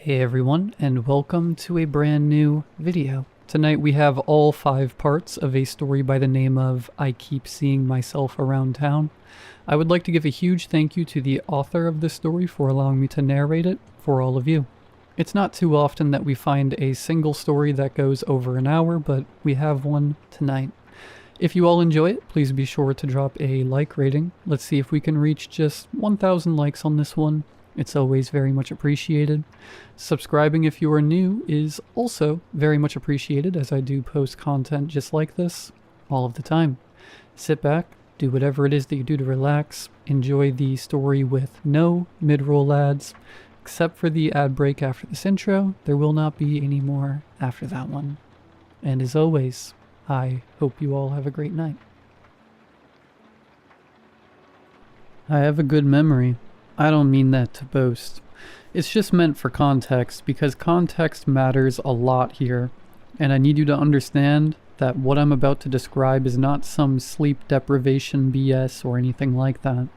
Hey everyone, and welcome to a brand new video. Tonight we have all 5 parts of a story by the name of I Keep Seeing Myself Around Town. I would like to give a huge thank you to the author of this story for allowing me to narrate it for all of you. It's not too often that we find a single story that goes over an hour, but we have one tonight. If you all enjoy it, please be sure to drop a like rating. Let's see if we can reach just 1,000 likes on this one. It's always very much appreciated. Subscribing if you are new is also very much appreciated, as I do post content just like this all of the time. Sit back, do whatever it is that you do to relax, enjoy the story with no mid-roll ads, except for the ad break after this intro. There will not be any more after that one. And as always, I hope you all have a great night. I have a good memory. I don't mean that to boast. It's just meant for context, because context matters a lot here, and I need you to understand that what I'm about to describe is not some sleep deprivation BS or anything like that.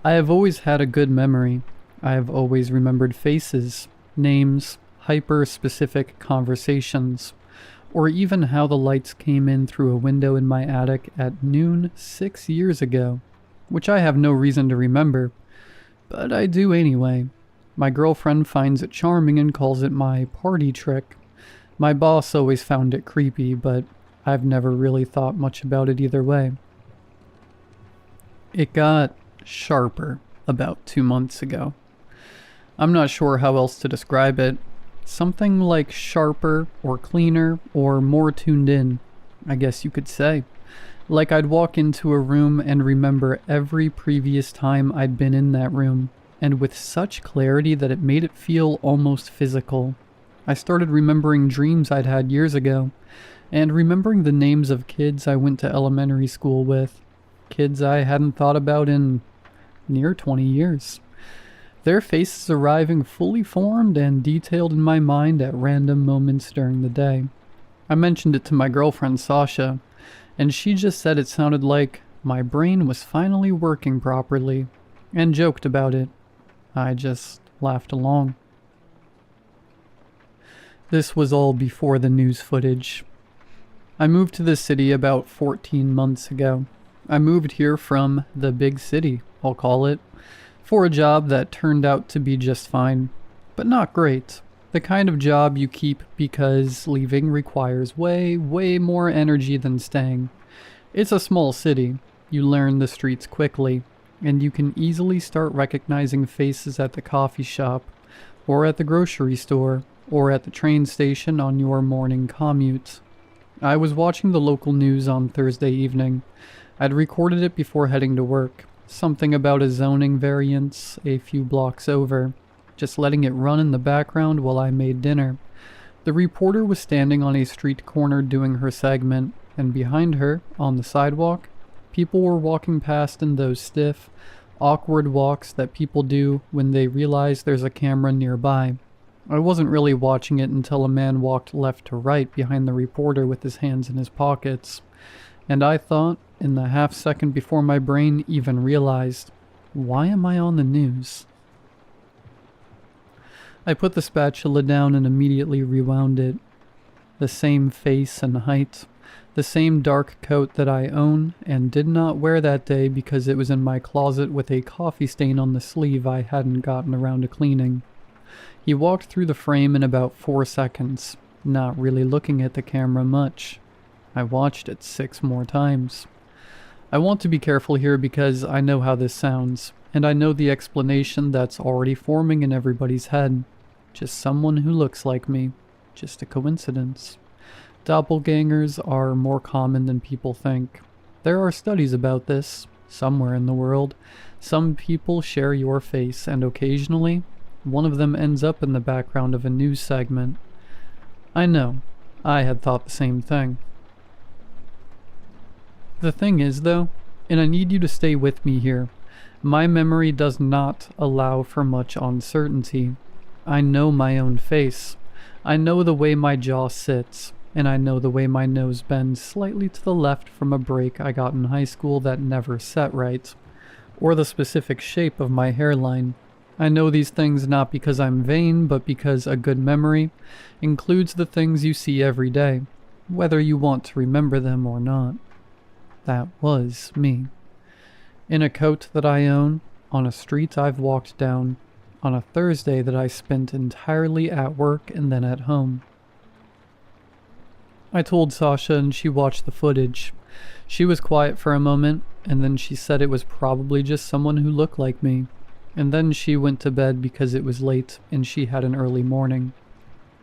I have always had a good memory. I have always remembered faces, names, hyper-specific conversations, or even how the lights came in through a window in my attic at noon 6 years ago, which I have no reason to remember. But I do anyway. My girlfriend finds it charming and calls it my party trick. My boss always found it creepy, but I've never really thought much about it either way. It got sharper about 2 months ago. I'm not sure how else to describe it. Something like sharper or cleaner or more tuned in, I guess you could say. Like I'd walk into a room and remember every previous time I'd been in that room, and with such clarity that it made it feel almost physical. I started remembering dreams I'd had years ago, and remembering the names of kids I went to elementary school with, kids I hadn't thought about in near 20 years. Their faces arriving fully formed and detailed in my mind at random moments during the day. I mentioned it to my girlfriend Sasha, and she just said it sounded like my brain was finally working properly, and joked about it. I just laughed along. This was all before the news footage. I moved to the city about 14 months ago. I moved here from the big city, I'll call it, for a job that turned out to be just fine, but not great. The kind of job you keep because leaving requires way more energy than staying. It's a small city. You learn the streets quickly, and you can easily start recognizing faces at the coffee shop, or at the grocery store, or at the train station on your morning commute. I was watching the local news on Thursday evening. I'd recorded it before heading to work. Something about a zoning variance a few blocks over. Just letting it run in the background while I made dinner. The reporter was standing on a street corner doing her segment, and behind her, on the sidewalk, people were walking past in those stiff, awkward walks that people do when they realize there's a camera nearby. I wasn't really watching it until a man walked left to right behind the reporter with his hands in his pockets, and I thought, in the half second before my brain even realized, why am I on the news? I put the spatula down and immediately rewound it. The same face and height, the same dark coat that I own and did not wear that day because it was in my closet with a coffee stain on the sleeve I hadn't gotten around to cleaning. He walked through the frame in about 4 seconds, not really looking at the camera much. I watched it 6 more times. I want to be careful here because I know how this sounds, and I know the explanation that's already forming in everybody's head. Just someone who looks like me. Just a coincidence. Doppelgangers are more common than people think. There are studies about this, somewhere in the world. Some people share your face, and occasionally, one of them ends up in the background of a news segment. I know, I had thought the same thing. The thing is, though, and I need you to stay with me here, my memory does not allow for much uncertainty. I know my own face. I know the way my jaw sits, and I know the way my nose bends slightly to the left from a break I got in high school that never set right, or the specific shape of my hairline. I know these things not because I'm vain, but because a good memory includes the things you see every day, whether you want to remember them or not. That was me. In a coat that I own, on a street I've walked down, on a Thursday that I spent entirely at work and then at home. I told Sasha and she watched the footage. She was quiet for a moment, and then she said it was probably just someone who looked like me. And then she went to bed because it was late and she had an early morning.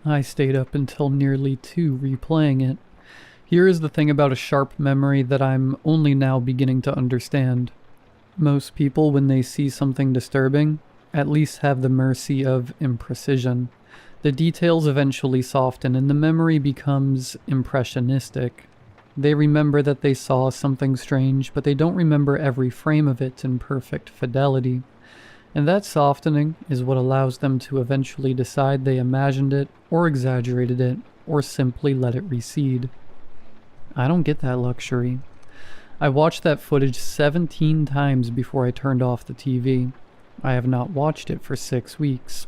I stayed up until nearly 2 replaying it. Here is the thing about a sharp memory that I'm only now beginning to understand. Most people, when they see something disturbing, at least have the mercy of imprecision. The details eventually soften and the memory becomes impressionistic. They remember that they saw something strange, but they don't remember every frame of it in perfect fidelity. And that softening is what allows them to eventually decide they imagined it, or exaggerated it, or simply let it recede. I don't get that luxury. I watched that footage 17 times before I turned off the TV. I have not watched it for 6 weeks,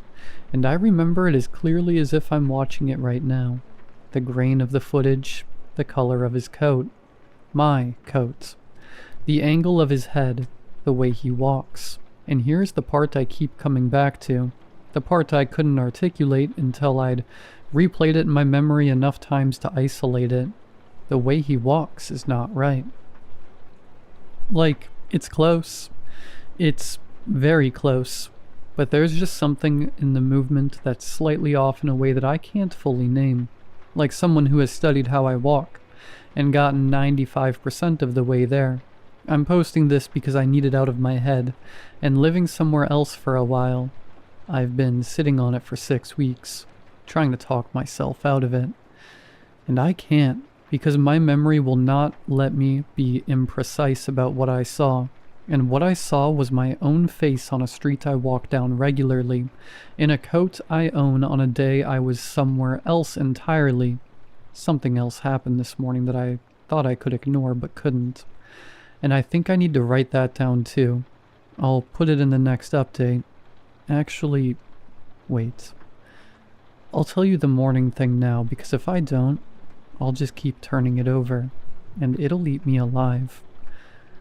and I remember it as clearly as if I'm watching it right now. The grain of the footage, the color of his coat, my coat, the angle of his head, the way he walks. And here's the part I keep coming back to, the part I couldn't articulate until I'd replayed it in my memory enough times to isolate it. The way he walks is not right. Like, it's close. It's very close. But there's just something in the movement that's slightly off in a way that I can't fully name. Like someone who has studied how I walk, and gotten 95% of the way there. I'm posting this because I need it out of my head, and living somewhere else for a while. I've been sitting on it for 6 weeks, trying to talk myself out of it. And I can't, because my memory will not let me be imprecise about what I saw. And what I saw was my own face on a street I walk down regularly, in a coat I own on a day I was somewhere else entirely. Something else happened this morning that I thought I could ignore but couldn't. And I think I need to write that down too. I'll put it in the next update. Actually, wait. I'll tell you the morning thing now, because if I don't, I'll just keep turning it over, and it'll eat me alive.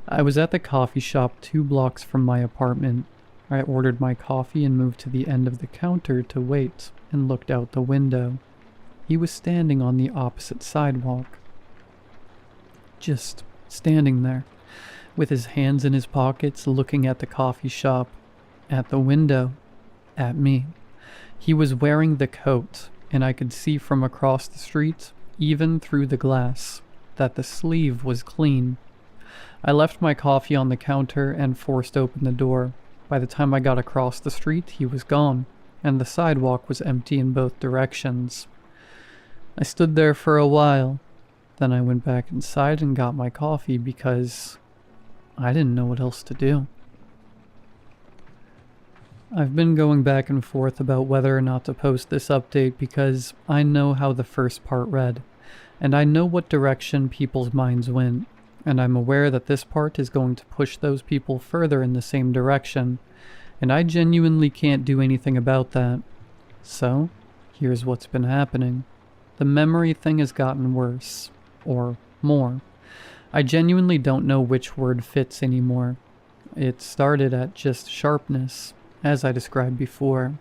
I was at the coffee shop 2 blocks from my apartment. I ordered my coffee and moved to the end of the counter to wait, and looked out the window. He was standing on the opposite sidewalk. Just standing there, with his hands in his pockets, looking at the coffee shop, at the window, at me. He was wearing the coat, and I could see from across the street, even through the glass, that the sleeve was clean. I left my coffee on the counter and forced open the door. By the time I got across the street, he was gone, and the sidewalk was empty in both directions. I stood there for a while. Then I went back inside and got my coffee because I didn't know what else to do. I've been going back and forth about whether or not to post this update because I know how the first part read, and I know what direction people's minds went, and I'm aware that this part is going to push those people further in the same direction, and I genuinely can't do anything about that. So, here's what's been happening. The memory thing has gotten worse. Or more. I genuinely don't know which word fits anymore. It started at just sharpness, as I described before.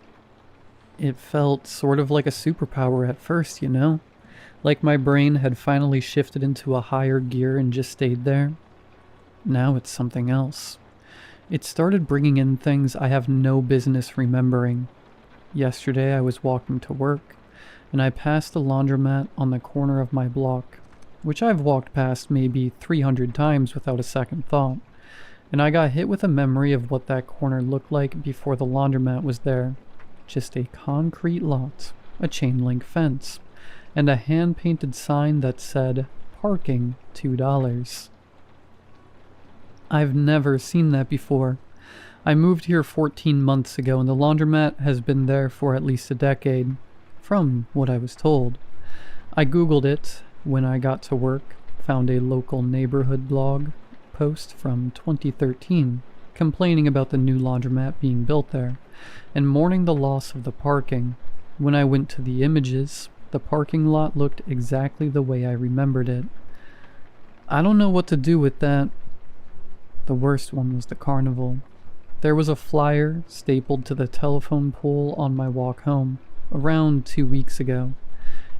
It felt sort of like a superpower at first, you know? Like my brain had finally shifted into a higher gear and just stayed there. Now it's something else. It started bringing in things I have no business remembering. Yesterday I was walking to work, and I passed the laundromat on the corner of my block, which I've walked past maybe 300 times without a second thought, and I got hit with a memory of what that corner looked like before the laundromat was there. Just a concrete lot, a chain link fence, and a hand-painted sign that said, "Parking, $2." I've never seen that before. I moved here 14 months ago, and the laundromat has been there for at least a decade, from what I was told. I googled it when I got to work, found a local neighborhood blog post from 2013, complaining about the new laundromat being built there, and mourning the loss of the parking. When I went to the images, the parking lot looked exactly the way I remembered it. I don't know what to do with that. The worst one was the carnival. There was a flyer stapled to the telephone pole on my walk home, around 2 weeks ago.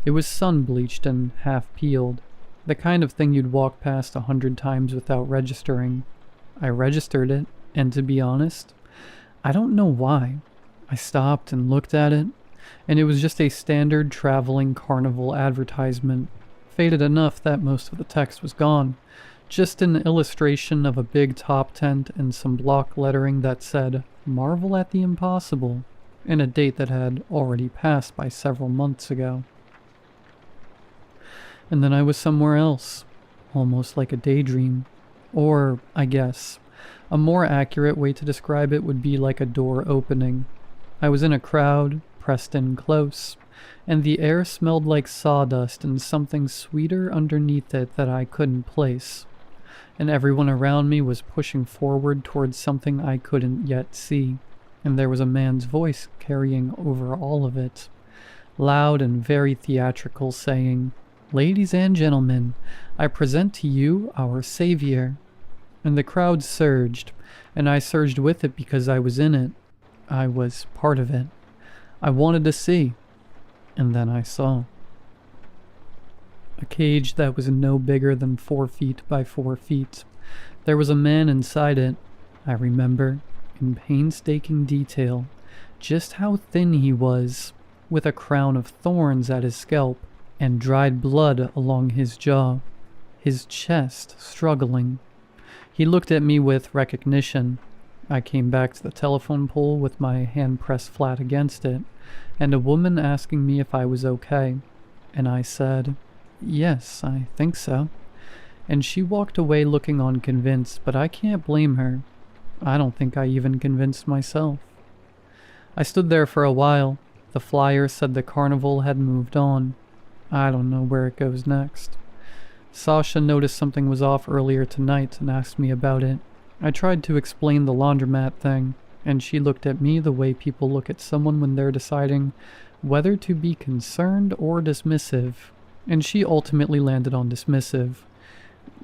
It was sun-bleached and half-peeled, the kind of thing you'd walk past 100 times without registering. I registered it, and to be honest, I don't know why. I stopped and looked at it, and it was just a standard traveling carnival advertisement, faded enough that most of the text was gone. Just an illustration of a big top tent and some block lettering that said, "Marvel at the Impossible," and a date that had already passed by several months ago. And then I was somewhere else, almost like a daydream. Or, I guess, a more accurate way to describe it would be like a door opening. I was in a crowd, pressed in close, and the air smelled like sawdust and something sweeter underneath it that I couldn't place. And everyone around me was pushing forward towards something I couldn't yet see, and there was a man's voice carrying over all of it, loud and very theatrical, saying, "Ladies and gentlemen, I present to you our savior." And the crowd surged, and I surged with it because I was in it. I was part of it. I wanted to see, and then I saw. A cage that was no bigger than 4 feet by 4 feet. There was a man inside it. I remember, in painstaking detail, just how thin he was, with a crown of thorns at his scalp, and dried blood along his jaw, his chest struggling. He looked at me with recognition. I came back to the telephone pole with my hand pressed flat against it, and a woman asking me if I was okay, and I said, "Yes, I think so." And she walked away looking unconvinced, but I can't blame her. I don't think I even convinced myself. I stood there for a while. The flyer said the carnival had moved on. I don't know where it goes next. Sasha noticed something was off earlier tonight and asked me about it. I tried to explain the laundromat thing, and she looked at me the way people look at someone when they're deciding whether to be concerned or dismissive, and she ultimately landed on dismissive,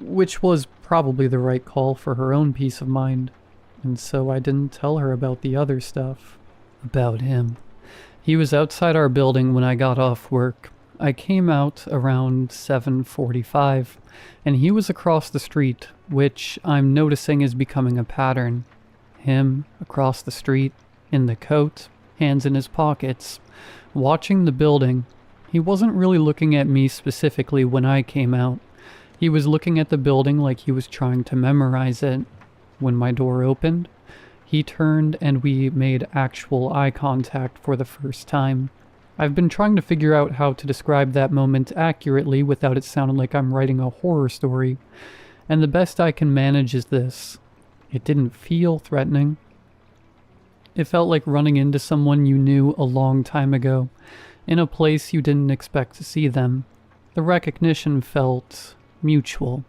which was probably the right call for her own peace of mind, and so I didn't tell her about the other stuff. About him. He was outside our building when I got off work. I came out around 7:45, and he was across the street, which I'm noticing is becoming a pattern. Him, across the street, in the coat, hands in his pockets, watching the building. He wasn't really looking at me specifically when I came out. He was looking at the building like he was trying to memorize it. When my door opened, he turned and we made actual eye contact for the first time. I've been trying to figure out how to describe that moment accurately without it sounding like I'm writing a horror story, and the best I can manage is this. It didn't feel threatening. It felt like running into someone you knew a long time ago, in a place you didn't expect to see them. The recognition felt mutual.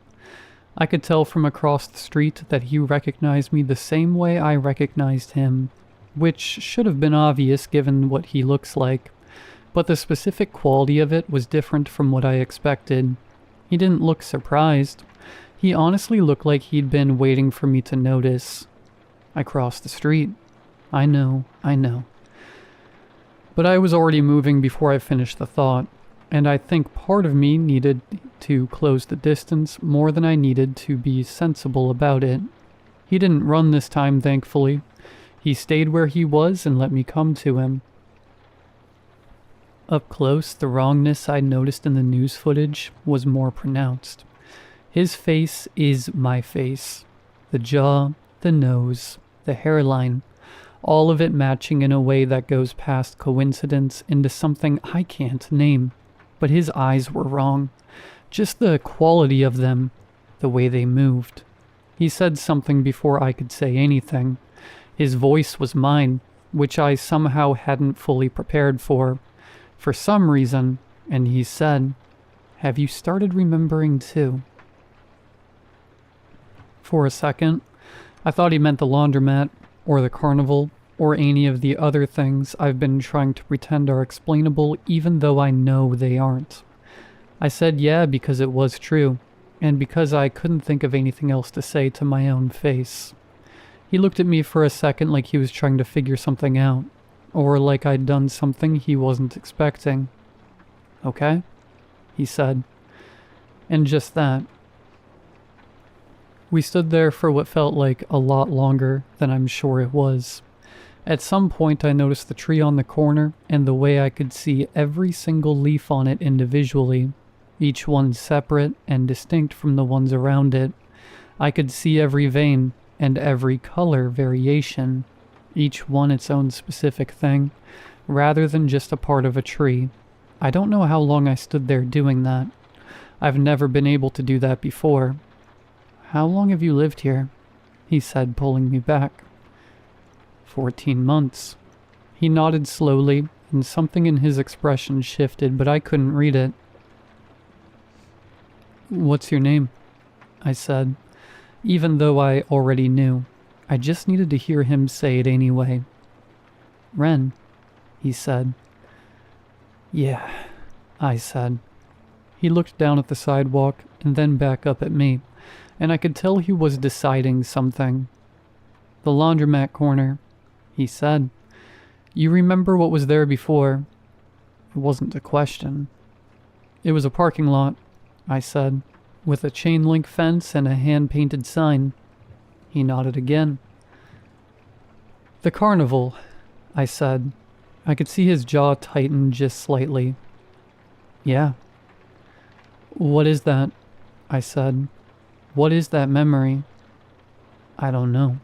I could tell from across the street that he recognized me the same way I recognized him, which should have been obvious given what he looks like. But the specific quality of it was different from what I expected. He didn't look surprised. He honestly looked like he'd been waiting for me to notice. I crossed the street. I know. But I was already moving before I finished the thought, and I think part of me needed to close the distance more than I needed to be sensible about it. He didn't run this time, thankfully. He stayed where he was and let me come to him. Up close, the wrongness I noticed in the news footage was more pronounced. His face is my face. The jaw, the nose, the hairline, all of it matching in a way that goes past coincidence into something I can't name. But his eyes were wrong. Just the quality of them, the way they moved. He said something before I could say anything. His voice was mine, which I somehow hadn't fully prepared for some reason, and he said, "Have you started remembering too?" For a second, I thought he meant the laundromat, or the carnival, or any of the other things I've been trying to pretend are explainable even though I know they aren't. I said yeah because it was true, and because I couldn't think of anything else to say to my own face. He looked at me for a second like he was trying to figure something out, or like I'd done something he wasn't expecting. Okay? He said. And just that. We stood there for what felt like a lot longer than I'm sure it was. At some point I noticed the tree on the corner and the way I could see every single leaf on it individually, each one separate and distinct from the ones around it. I could see every vein and every color variation, each one its own specific thing, rather than just a part of a tree. I don't know how long I stood there doing that. I've never been able to do that before. How long have you lived here? He said, pulling me back. 14 months. He nodded slowly, and something in his expression shifted, but I couldn't read it. What's your name? I said, even though I already knew. I just needed to hear him say it anyway. Ren, he said. Yeah, I said. He looked down at the sidewalk and then back up at me, and I could tell he was deciding something. The laundromat corner, he said. You remember what was there before? It wasn't a question. It was a parking lot, I said, with a chain-link fence and a hand-painted sign. He nodded again. The carnival, I said. I could see his jaw tighten just slightly. Yeah. What is that? I said. What is that memory? I don't know.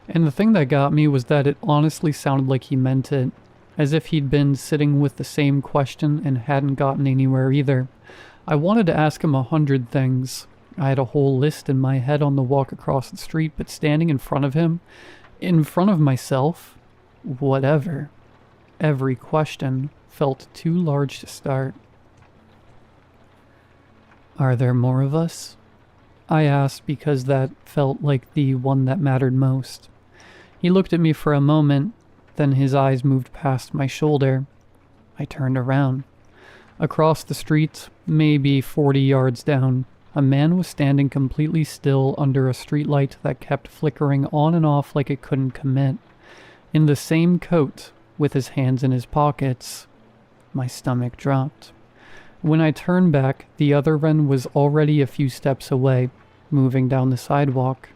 And the thing that got me was that it honestly sounded like he meant it, as if he'd been sitting with the same question and hadn't gotten anywhere either. I wanted to ask him 100 things. I had a whole list in my head on the walk across the street, but standing in front of him, in front of myself, whatever. Every question felt too large to start. Are there more of us? I asked because that felt like the one that mattered most. He looked at me for a moment, then his eyes moved past my shoulder. I turned around. Across the street, maybe 40 yards down, a man was standing completely still under a streetlight that kept flickering on and off like it couldn't commit. In the same coat, with his hands in his pockets. My stomach dropped. When I turned back, the other Ren was already a few steps away, moving down the sidewalk.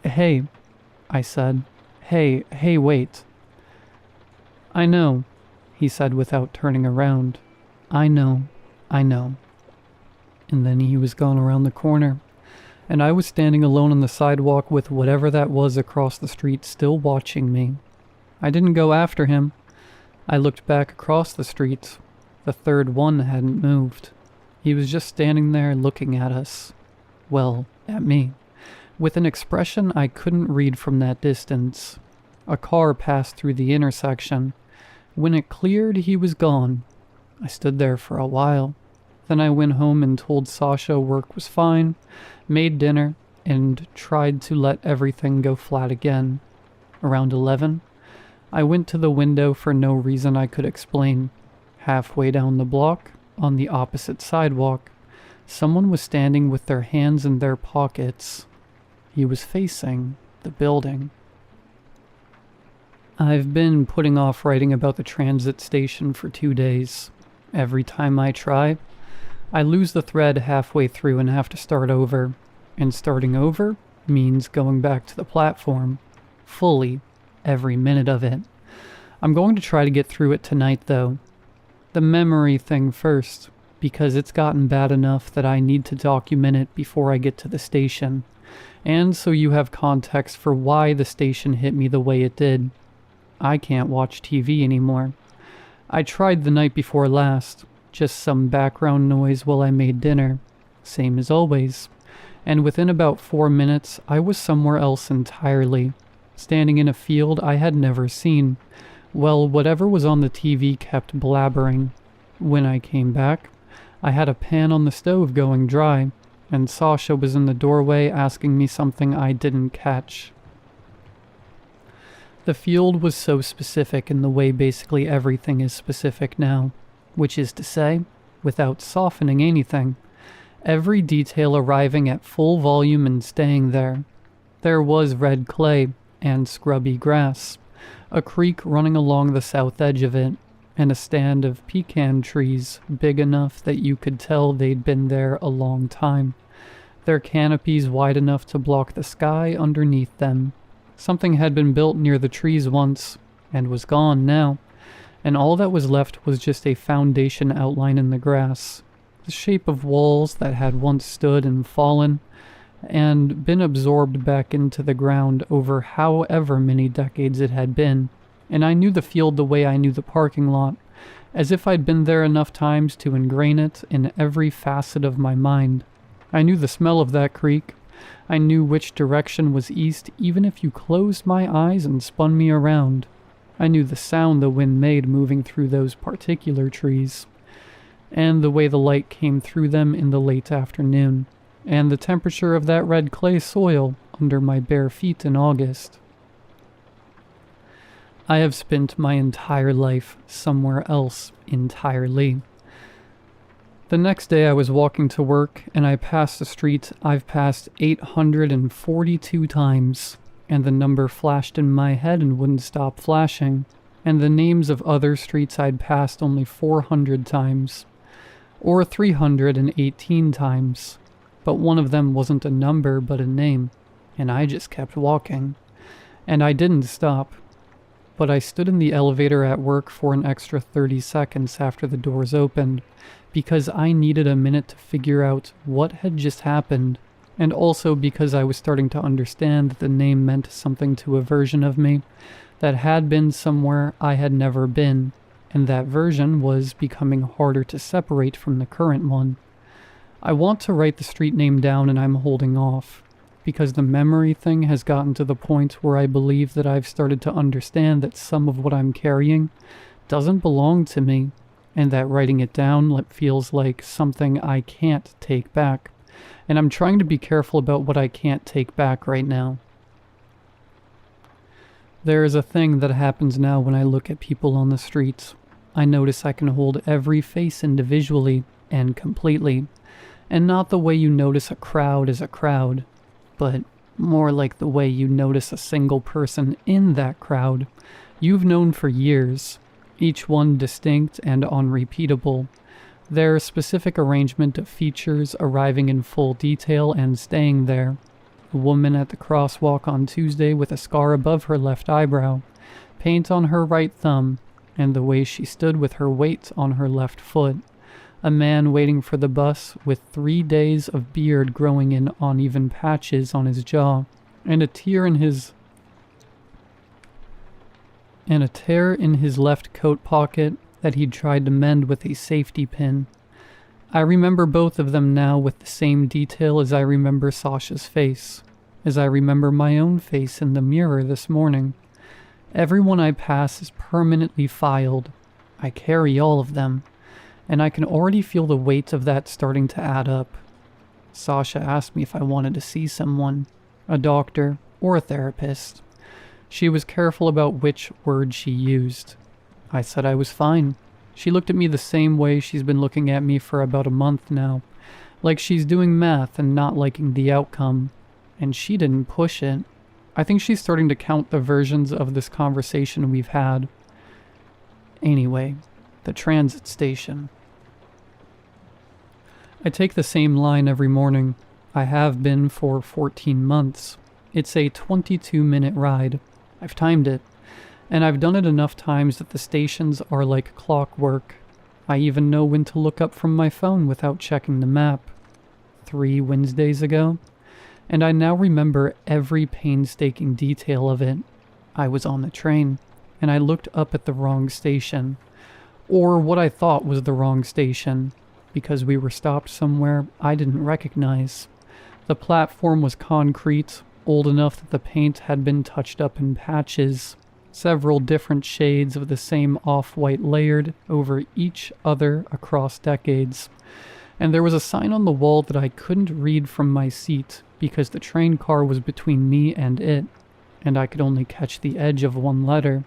Hey, I said. Hey, wait. I know, he said without turning around. I know. And then he was gone around the corner, and I was standing alone on the sidewalk with whatever that was across the street still watching me. I didn't go after him. I looked back across the street. The third one hadn't moved. He was just standing there looking at us. Well, at me. With an expression I couldn't read from that distance. A car passed through the intersection. When it cleared, he was gone. I stood there for a while. Then I went home and told Sasha work was fine, made dinner, and tried to let everything go flat again. Around 11, I went to the window for no reason I could explain. Halfway down the block, on the opposite sidewalk, someone was standing with their hands in their pockets. He was facing the building. I've been putting off writing about the transit station for 2 days. Every time I try, I lose the thread halfway through and have to start over. And starting over means going back to the platform. Fully, every minute of it. I'm going to try to get through it tonight, though. The memory thing first, because it's gotten bad enough that I need to document it before I get to the station. And so you have context for why the station hit me the way it did. I can't watch TV anymore. I tried the night before last, just some background noise while I made dinner, same as always. And within about 4 minutes, I was somewhere else entirely, standing in a field I had never seen. Well, whatever was on the TV kept blabbering. When I came back, I had a pan on the stove going dry, and Sasha was in the doorway asking me something I didn't catch. The field was so specific in the way basically everything is specific now, which is to say, without softening anything, every detail arriving at full volume and staying there. There was red clay and scrubby grass, a creek running along the south edge of it, and a stand of pecan trees big enough that you could tell they'd been there a long time, their canopies wide enough to block the sky underneath them. Something had been built near the trees once, and was gone now, and all that was left was just a foundation outline in the grass, the shape of walls that had once stood and fallen, and been absorbed back into the ground over however many decades it had been. And I knew the field the way I knew the parking lot, as if I'd been there enough times to ingrain it in every facet of my mind. I knew the smell of that creek. I knew which direction was east even if you closed my eyes and spun me around. I knew the sound the wind made moving through those particular trees, and the way the light came through them in the late afternoon, and the temperature of that red clay soil under my bare feet in August. I have spent my entire life somewhere else entirely. The next day I was walking to work and I passed a street I've passed 842 times, and the number flashed in my head and wouldn't stop flashing, and the names of other streets I'd passed only 400 times, or 318 times, but one of them wasn't a number but a name, and I just kept walking, and I didn't stop. But I stood in the elevator at work for an extra 30 seconds after the doors opened, because I needed a minute to figure out what had just happened, and also because I was starting to understand that the name meant something to a version of me that had been somewhere I had never been, and that version was becoming harder to separate from the current one. I want to write the street name down and I'm holding off, because the memory thing has gotten to the point where I believe that I've started to understand that some of what I'm carrying doesn't belong to me, and that writing it down feels like something I can't take back, and I'm trying to be careful about what I can't take back right now. There is a thing that happens now when I look at people on the streets. I notice I can hold every face individually and completely, and not the way you notice a crowd as a crowd, but more like the way you notice a single person in that crowd you've known for years, each one distinct and unrepeatable, their specific arrangement of features arriving in full detail and staying there. A woman at the crosswalk on Tuesday with a scar above her left eyebrow, paint on her right thumb, and the way she stood with her weight on her left foot. A man waiting for the bus with 3 days of beard growing in uneven patches on his jaw, and a tear in his and a tear in his left coat pocket that he'd tried to mend with a safety pin. I remember both of them now with the same detail as I remember Sasha's face, as I remember my own face in the mirror this morning. Everyone I pass is permanently filed. I carry all of them, and I can already feel the weight of that starting to add up. Sasha asked me if I wanted to see someone, a doctor or a therapist. She was careful about which word she used. I said I was fine. She looked at me the same way she's been looking at me for about a month now, like she's doing math and not liking the outcome, and she didn't push it. I think she's starting to count the versions of this conversation we've had. Anyway, the transit station. I take the same line every morning. I have been for 14 months. It's a 22-minute ride. I've timed it, and I've done it enough times that the stations are like clockwork. I even know when to look up from my phone without checking the map. 3 Wednesdays ago, and I now remember every painstaking detail of it. I was on the train, and I looked up at the wrong station, or what I thought was the wrong station, because we were stopped somewhere I didn't recognize. The platform was concrete, old enough that the paint had been touched up in patches, several different shades of the same off-white layered over each other across decades. and there was a sign on the wall that I couldn't read from my seat because the train car was between me and it, and I could only catch the edge of one letter.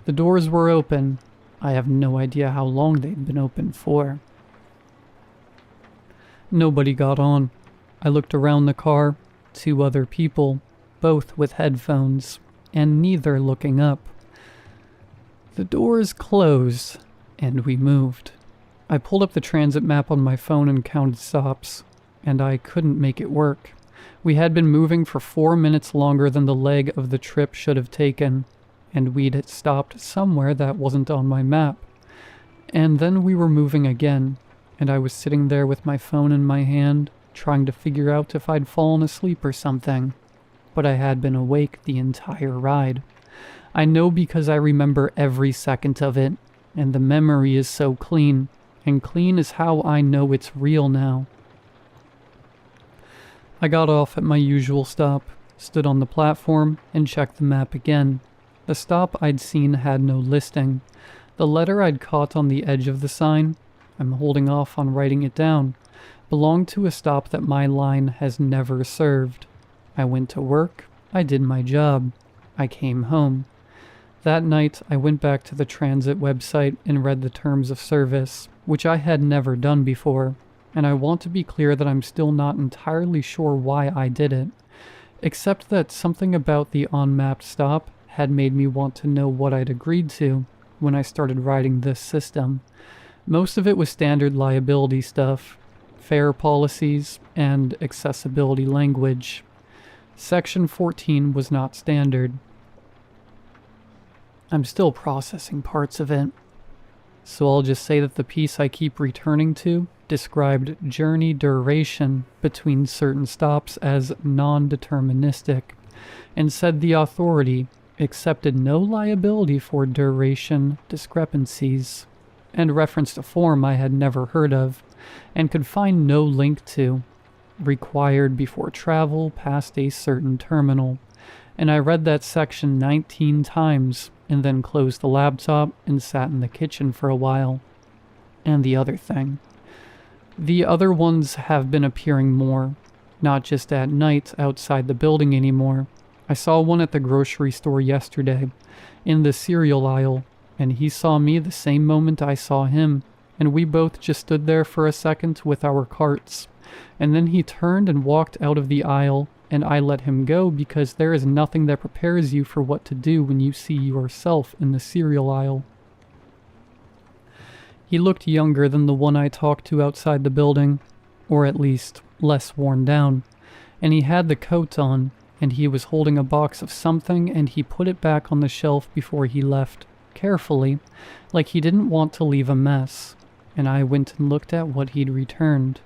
The doors were open. I have no idea how long they'd been open for. Nobody got on. I looked around the car. 2 other people, both with headphones, and neither looking up. The doors closed, and we moved. I pulled up the transit map on my phone and counted stops, and I couldn't make it work. We had been moving for 4 minutes longer than the leg of the trip should have taken, and we'd stopped somewhere that wasn't on my map. And then we were moving again, and I was sitting there with my phone in my hand, trying to figure out if I'd fallen asleep or something. But I had been awake the entire ride. I know because I remember every second of it, and the memory is so clean, and clean is how I know it's real now. I got off at my usual stop, stood on the platform, and checked the map again. The stop I'd seen had no listing. The letter I'd caught on the edge of the sign, I'm holding off on writing it down, belonged to a stop that my line has never served. I went to work, I did my job, I came home. That night, I went back to the transit website and read the terms of service, which I had never done before, and I want to be clear that I'm still not entirely sure why I did it, except that something about the unmapped stop had made me want to know what I'd agreed to when I started writing this system. Most of it was standard liability stuff, fare policies, and accessibility language. Section 14 was not standard. I'm still processing parts of it, so I'll just say that the piece I keep returning to described journey duration between certain stops as non-deterministic, and said the authority accepted no liability for duration discrepancies, and referenced a form I had never heard of, and could find no link to, required before travel past a certain terminal. And I read that section 19 times, and then closed the laptop and sat in the kitchen for a while. And the other thing. The other ones have been appearing more, not just at night outside the building anymore. I saw one at the grocery store yesterday, in the cereal aisle, and he saw me the same moment I saw him, and we both just stood there for a second with our carts. And then he turned and walked out of the aisle, and I let him go because there is nothing that prepares you for what to do when you see yourself in the cereal aisle. He looked younger than the one I talked to outside the building, or at least less worn down, and he had the coat on, and he was holding a box of something, and he put it back on the shelf before he left, carefully, like he didn't want to leave a mess, and I went and looked at what he'd returned.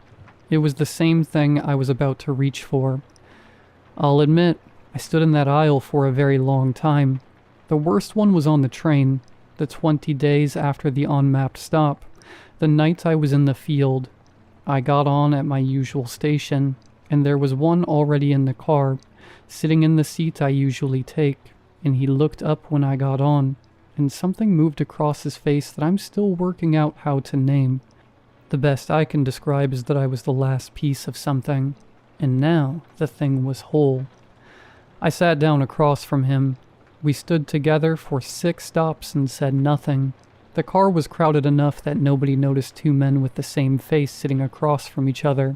It was the same thing I was about to reach for. I'll admit, I stood in that aisle for a very long time. The worst one was on the train, the 20 days after the unmapped stop, the night I was in the field. I got on at my usual station, and there was one already in the car, sitting in the seat I usually take, and he looked up when I got on, and something moved across his face that I'm still working out how to name. The best I can describe is that I was the last piece of something, and now the thing was whole. I sat down across from him. We stood together for 6 stops and said nothing. The car was crowded enough that nobody noticed 2 men with the same face sitting across from each other.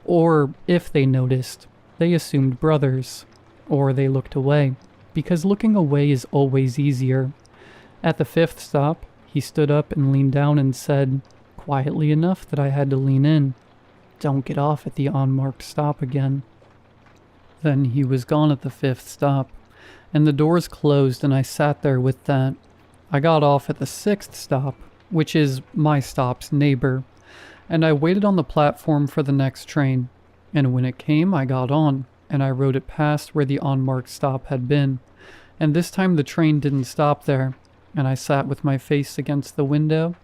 Or, if they noticed, they assumed brothers. Or they looked away, because looking away is always easier. At the 5th stop, he stood up and leaned down and said, quietly enough that I had to lean in, "Don't get off at the unmarked stop again." Then he was gone at the 5th stop, and the doors closed, and I sat there with that. I got off at the 6th stop, which is my stop's neighbor, and I waited on the platform for the next train, and when it came I got on, and I rode it past where the unmarked stop had been, and this time the train didn't stop there, and I sat with my face against the window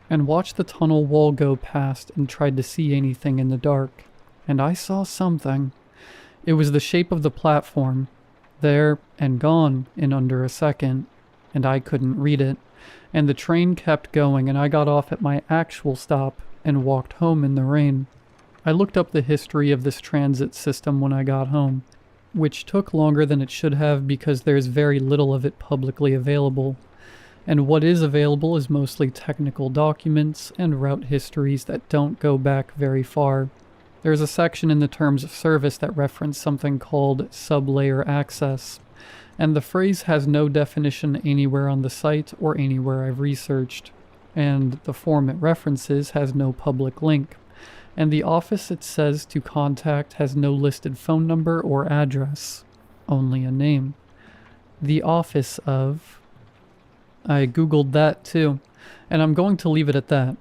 and watched the tunnel wall go past and tried to see anything in the dark, and I saw something. It was the shape of the platform, there and gone in under a second, and I couldn't read it, and the train kept going, and I got off at my actual stop, and walked home in the rain. I looked up the history of this transit system when I got home, which took longer than it should have because there's very little of it publicly available. And what is available is mostly technical documents and route histories that don't go back very far. There's a section in the terms of service that reference something called sublayer access, and the phrase has no definition anywhere on the site or anywhere I've researched, and the form it references has no public link, and the office it says to contact has no listed phone number or address, only a name. The office of... I googled that too, and I'm going to leave it at that.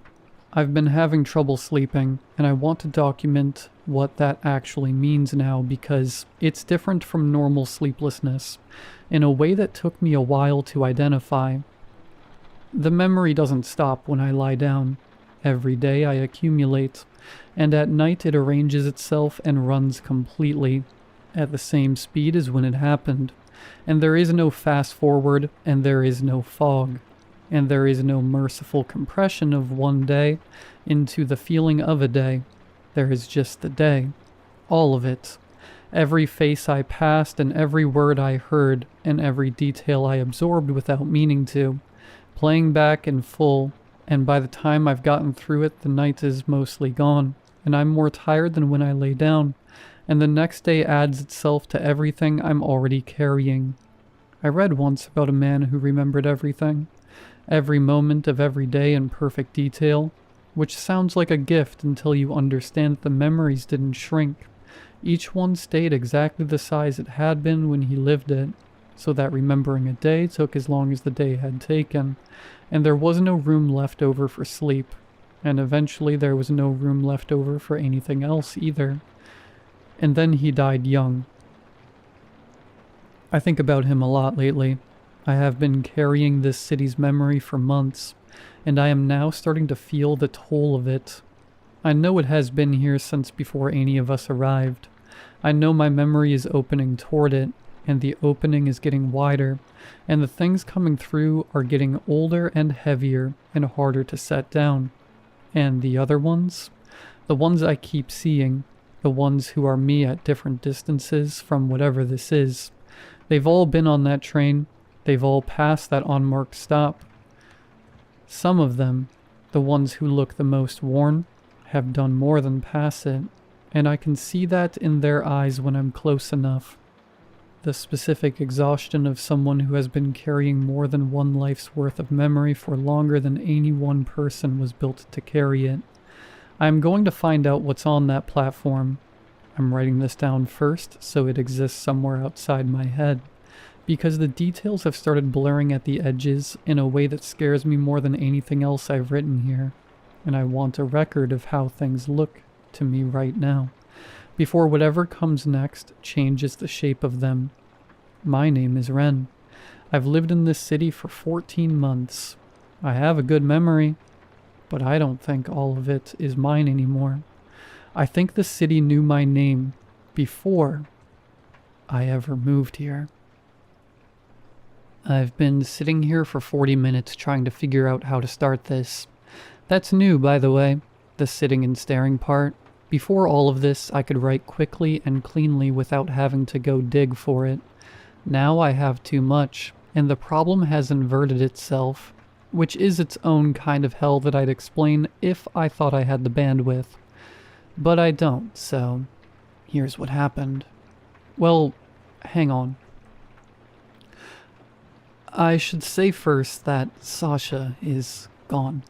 I've been having trouble sleeping, and I want to document what that actually means now because it's different from normal sleeplessness in a way that took me a while to identify. The memory doesn't stop when I lie down. Every day I accumulate, and at night it arranges itself and runs completely, at the same speed as when it happened. And there is no fast forward, and there is no fog, and there is no merciful compression of one day into the feeling of a day. There is just the day. All of it. Every face I passed, and every word I heard, and every detail I absorbed without meaning to, playing back in full, and by the time I've gotten through it, the night is mostly gone, and I'm more tired than when I lay down, and the next day adds itself to everything I'm already carrying. I read once about a man who remembered everything, every moment of every day in perfect detail, which sounds like a gift until you understand that the memories didn't shrink. Each one stayed exactly the size it had been when he lived it, so that remembering a day took as long as the day had taken, and there was no room left over for sleep, and eventually there was no room left over for anything else either. And then he died young. I think about him a lot lately. I have been carrying this city's memory for months, and I am now starting to feel the toll of it. I know it has been here since before any of us arrived. I know my memory is opening toward it, and the opening is getting wider, and the things coming through are getting older and heavier and harder to set down. And the other ones? The ones I keep seeing, the ones who are me at different distances from whatever this is. They've all been on that train. They've all passed that unmarked stop. Some of them, the ones who look the most worn, have done more than pass it, and I can see that in their eyes when I'm close enough. The specific exhaustion of someone who has been carrying more than one life's worth of memory for longer than any one person was built to carry it. I'm going to find out what's on that platform. I'm writing this down first so it exists somewhere outside my head, because the details have started blurring at the edges in a way that scares me more than anything else I've written here, and I want a record of how things look to me right now, before whatever comes next changes the shape of them. My name is Ren. I've lived in this city for 14 months. I have a good memory, but I don't think all of it is mine anymore. I think the city knew my name before I ever moved here. I've been sitting here for 40 minutes trying to figure out how to start this. That's new, by the way, the sitting and staring part. Before all of this, I could write quickly and cleanly without having to go dig for it. Now I have too much, and the problem has inverted itself, which is its own kind of hell that I'd explain if I thought I had the bandwidth. But I don't, so here's what happened. Well, hang on. I should say first that Sasha is gone.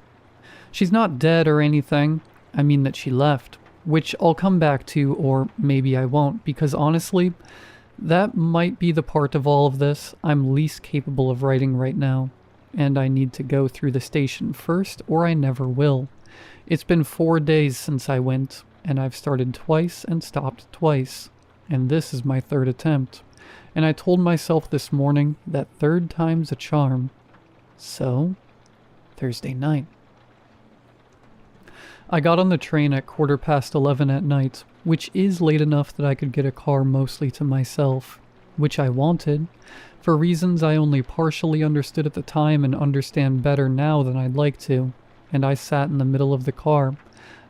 She's not dead or anything. I mean that she left, which I'll come back to, or maybe I won't, because honestly, that might be the part of all of this I'm least capable of writing right now, and I need to go through the station first, or I never will. It's been 4 days since I went, and I've started twice and stopped twice, and this is my third attempt. And I told myself this morning that third time's a charm. So, Thursday night. I got on the train at 11:15 at night, which is late enough that I could get a car mostly to myself, which I wanted, for reasons I only partially understood at the time and understand better now than I'd like to. and I sat in the middle of the car,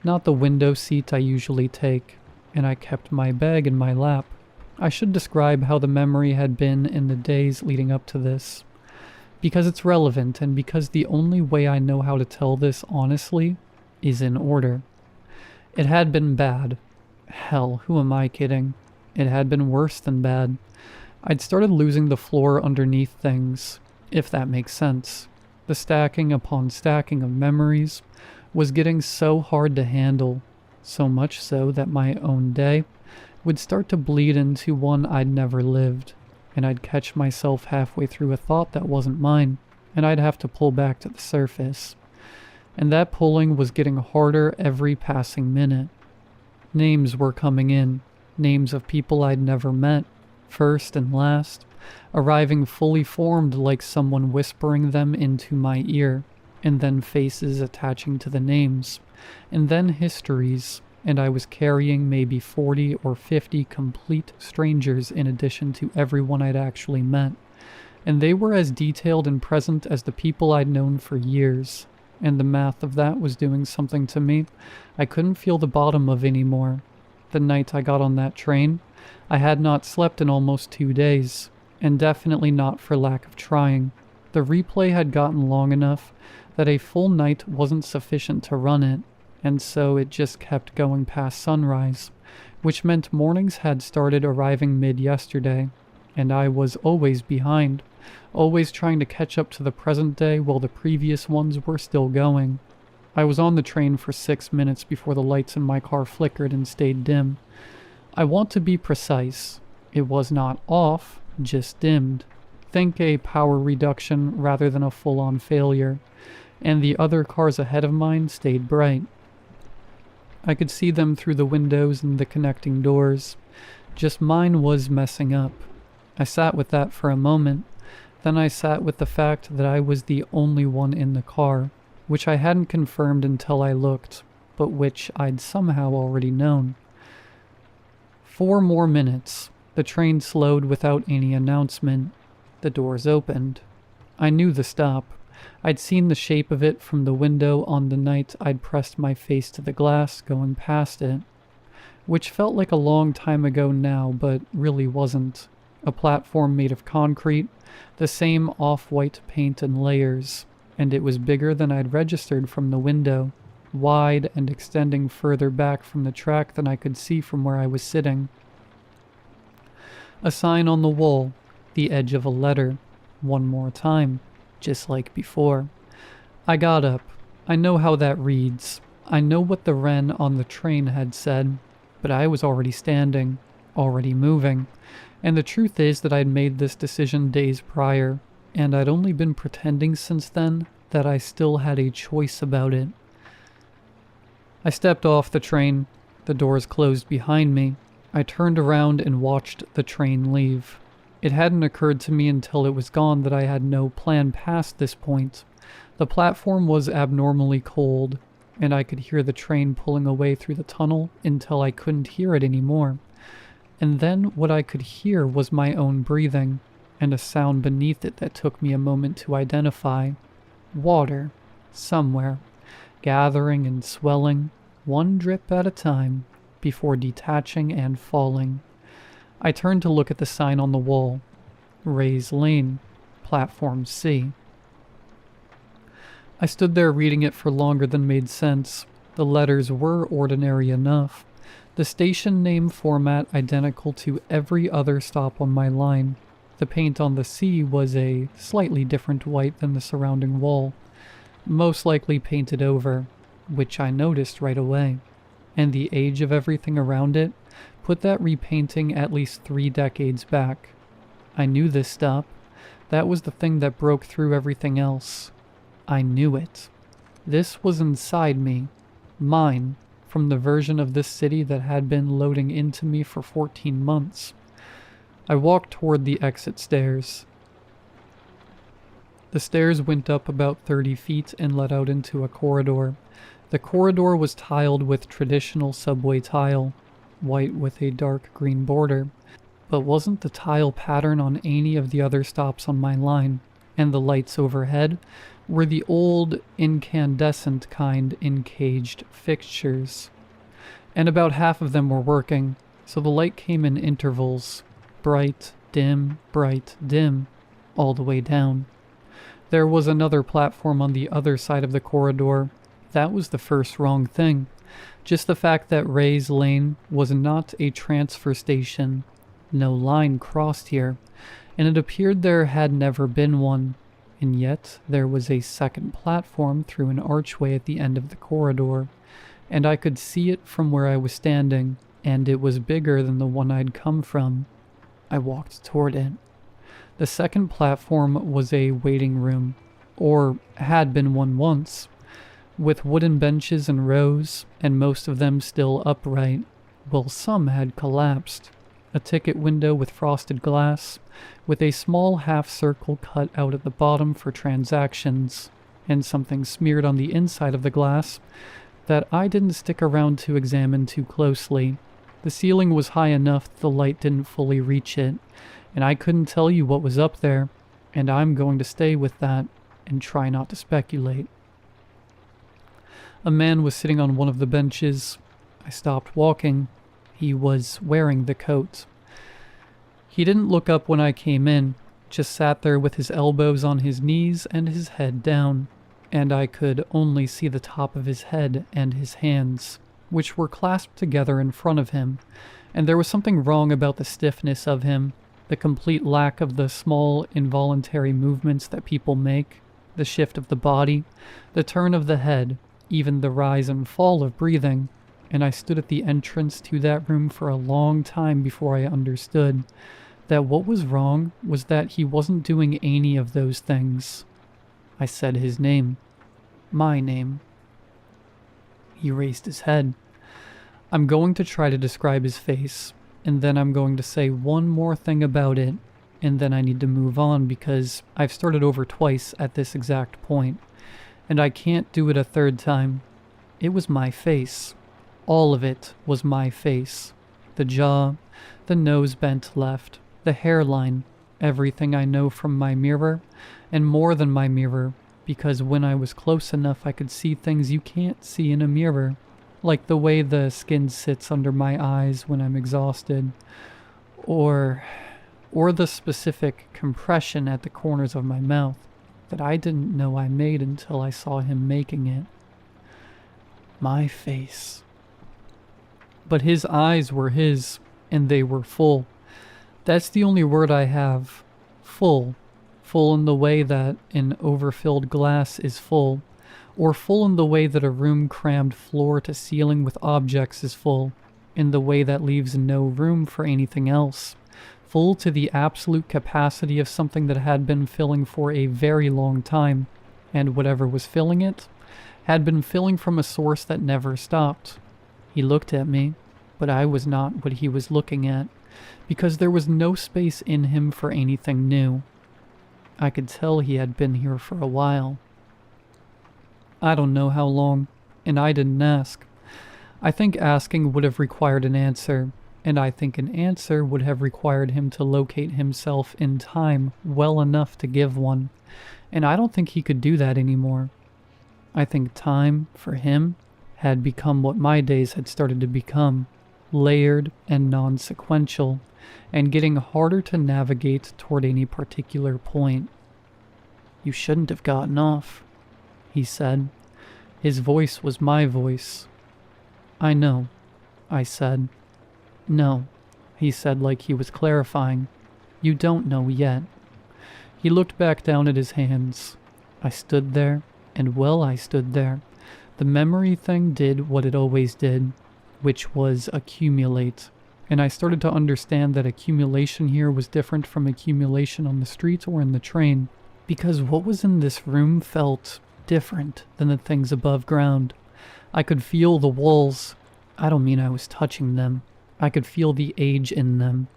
not the window seat I usually take, and I kept my bag in my lap. I should describe how the memory had been in the days leading up to this, because it's relevant and because the only way I know how to tell this honestly is in order. It had been bad. Hell, who am I kidding? It had been worse than bad. I'd started losing the floor underneath things, if that makes sense. The stacking upon stacking of memories was getting so hard to handle, so much so that my own day would start to bleed into one I'd never lived, and I'd catch myself halfway through a thought that wasn't mine, and I'd have to pull back to the surface. And that pulling was getting harder every passing minute. Names were coming in, names of people I'd never met, first and last, arriving fully formed like someone whispering them into my ear, and then faces attaching to the names, and then histories, and I was carrying maybe 40 or 50 complete strangers in addition to everyone I'd actually met, and they were as detailed and present as the people I'd known for years, and the math of that was doing something to me I couldn't feel the bottom of anymore. The night I got on that train, I had not slept in almost 2 days, and definitely not for lack of trying. The replay had gotten long enough that a full night wasn't sufficient to run it, and so it just kept going past sunrise, which meant mornings had started arriving mid-yesterday, and I was always behind, always trying to catch up to the present day while the previous ones were still going. I was on the train for 6 minutes before the lights in my car flickered and stayed dim. I want to be precise. It was not off, just dimmed. Think a power reduction rather than a full-on failure. And the other cars ahead of mine stayed bright. I could see them through the windows and the connecting doors. Just mine was messing up. I sat with that for a moment. Then I sat with the fact that I was the only one in the car, which I hadn't confirmed until I looked, but which I'd somehow already known. 4 more minutes. The train slowed without any announcement. The doors opened. I knew the stop. I'd seen the shape of it from the window on the night I'd pressed my face to the glass going past it, which felt like a long time ago now, but really wasn't. A platform made of concrete, the same off-white paint and layers, and it was bigger than I'd registered from the window, wide and extending further back from the track than I could see from where I was sitting. A sign on the wall, the edge of a letter, one more time, just like before. I got up. I know how that reads. I know what the wren on the train had said, but I was already standing, already moving, and the truth is that I'd made this decision days prior, and I'd only been pretending since then that I still had a choice about it. I stepped off the train. The doors closed behind me. I turned around and watched the train leave. It hadn't occurred to me until it was gone that I had no plan past this point. The platform was abnormally cold, and I could hear the train pulling away through the tunnel until I couldn't hear it anymore. And then what I could hear was my own breathing, and a sound beneath it that took me a moment to identify. Water, somewhere, gathering and swelling, one drip at a time, before detaching and falling. I turned to look at the sign on the wall. Ray's Lane, Platform C. I stood there reading it for longer than made sense. The letters were ordinary enough. The station name format identical to every other stop on my line. The paint on the C was a slightly different white than the surrounding wall, most likely painted over, which I noticed right away. And the age of everything around it put that repainting at least 3 decades back. I knew this stop. That was the thing that broke through everything else. I knew it. This was inside me, mine, from the version of this city that had been loading into me for 14 months. I walked toward the exit stairs. The stairs went up about 30 feet and led out into a corridor. The corridor was tiled with traditional subway tile, white with a dark green border, but wasn't the tile pattern on any of the other stops on my line, and the lights overhead were the old, incandescent kind encaged fixtures, and about half of them were working, so the light came in intervals, bright, dim, all the way down. There was another platform on the other side of the corridor. That was the first wrong thing. Just the fact that Ray's Lane was not a transfer station. No line crossed here, and it appeared there had never been one. And yet there was a second platform through an archway at the end of the corridor, and I could see it from where I was standing, and it was bigger than the one I'd come from. I walked toward it. The second platform was a waiting room, or had been one once, with wooden benches in rows, and most of them still upright, while some had collapsed. A ticket window with frosted glass, with a small half-circle cut out at the bottom for transactions, and something smeared on the inside of the glass that I didn't stick around to examine too closely. The ceiling was high enough that the light didn't fully reach it, and I couldn't tell you what was up there, and I'm going to stay with that and try not to speculate. A man was sitting on one of the benches. I stopped walking. He was wearing the coat. He didn't look up when I came in, just sat there with his elbows on his knees and his head down, and I could only see the top of his head and his hands, which were clasped together in front of him, and there was something wrong about the stiffness of him, the complete lack of the small involuntary movements that people make, the shift of the body, the turn of the head, even the rise and fall of breathing, and I stood at the entrance to that room for a long time before I understood that what was wrong was that he wasn't doing any of those things. I said his name. My name. He raised his head. I'm going to try to describe his face, and then I'm going to say one more thing about it, and then I need to move on because I've started over twice at this exact point, and I can't do it a third time. It was my face. All of it was my face. The jaw, the nose bent left, the hairline, everything I know from my mirror, and more than my mirror, because when I was close enough I could see things you can't see in a mirror, like the way the skin sits under my eyes when I'm exhausted, or the specific compression at the corners of my mouth that I didn't know I made until I saw him making it. My face. But his eyes were his, and they were full. That's the only word I have. Full. Full in the way that an overfilled glass is full, or full in the way that a room crammed floor to ceiling with objects is full, in the way that leaves no room for anything else. Full to the absolute capacity of something that had been filling for a very long time, and whatever was filling it had been filling from a source that never stopped. He looked at me, but I was not what he was looking at, because there was no space in him for anything new. I could tell he had been here for a while. I don't know how long, and I didn't ask. I think asking would have required an answer, and I think an answer would have required him to locate himself in time well enough to give one, and I don't think he could do that anymore. I think time, for him, had become what my days had started to become, layered and non-sequential, and getting harder to navigate toward any particular point. "You shouldn't have gotten off," he said. His voice was my voice. "I know," I said. "No," he said like he was clarifying. "You don't know yet." He looked back down at his hands. I stood there, and while I stood there, the memory thing did what it always did, which was accumulate. And I started to understand that accumulation here was different from accumulation on the street or in the train, because what was in this room felt different than the things above ground. I could feel the walls. I don't mean I was touching them. I could feel the age in them,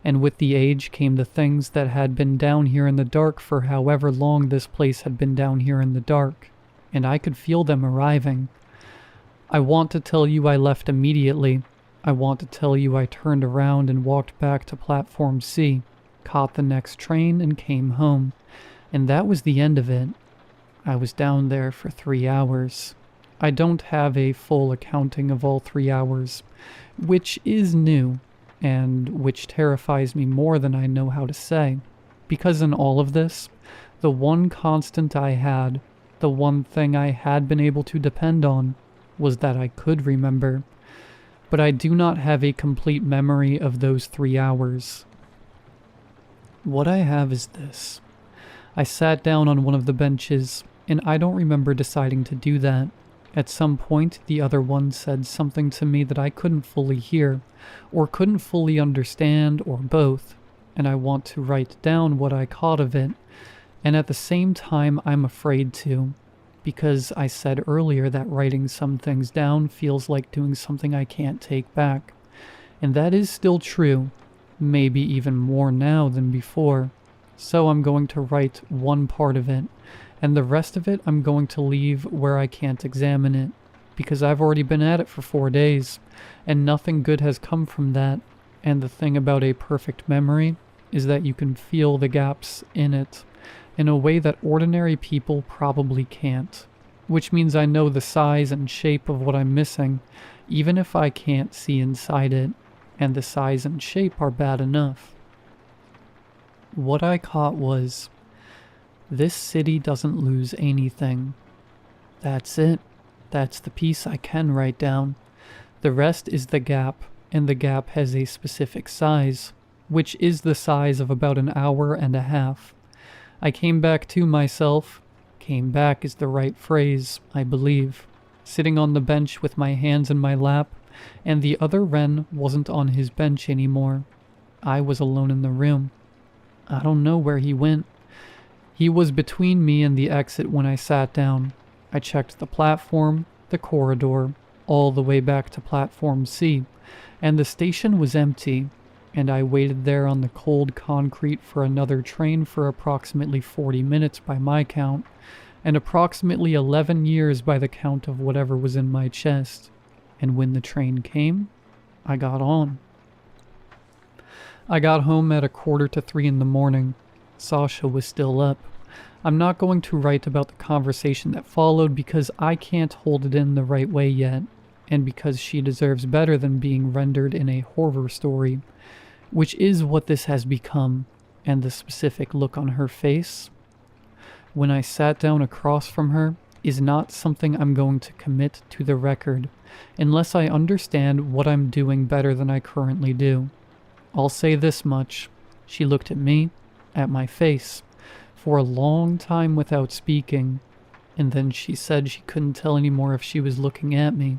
and with the age came the things that had been down here in the dark for however long this place had been down here in the dark, and I could feel them arriving. I want to tell you I left immediately. I want to tell you I turned around and walked back to Platform C, caught the next train, and came home, and that was the end of it. I was down there for 3 hours. I don't have a full accounting of all 3 hours, which is new, and which terrifies me more than I know how to say. Because in all of this, the one constant I had, the one thing I had been able to depend on, was that I could remember. But I do not have a complete memory of those 3 hours. What I have is this. I sat down on one of the benches, and I don't remember deciding to do that. At some point, the other one said something to me that I couldn't fully hear, or couldn't fully understand, or both, and I want to write down what I caught of it, and at the same time I'm afraid to, because I said earlier that writing some things down feels like doing something I can't take back, and that is still true, maybe even more now than before. So I'm going to write one part of it, and the rest of it I'm going to leave where I can't examine it, because I've already been at it for 4 days, and nothing good has come from that, and the thing about a perfect memory is that you can feel the gaps in it, in a way that ordinary people probably can't, which means I know the size and shape of what I'm missing, even if I can't see inside it, and the size and shape are bad enough. What I caught was, this city doesn't lose anything. That's it. That's the piece I can write down. The rest is the gap, and the gap has a specific size, which is the size of about an hour and a half. I came back to myself. Came back is the right phrase, I believe. Sitting on the bench with my hands in my lap, and the other Wren wasn't on his bench anymore. I was alone in the room. I don't know where he went. He was between me and the exit when I sat down. I checked the platform, the corridor, all the way back to platform C, and the station was empty, and I waited there on the cold concrete for another train for approximately 40 minutes by my count, and approximately 11 years by the count of whatever was in my chest. And when the train came, I got on. I got home at 2:45 in the morning. Sasha was still up. I'm not going to write about the conversation that followed because I can't hold it in the right way yet, and because she deserves better than being rendered in a horror story, which is what this has become, and the specific look on her face when I sat down across from her is not something I'm going to commit to the record unless I understand what I'm doing better than I currently do. I'll say this much. She looked at me, at my face, for a long time without speaking, and then she said she couldn't tell anymore if she was looking at me.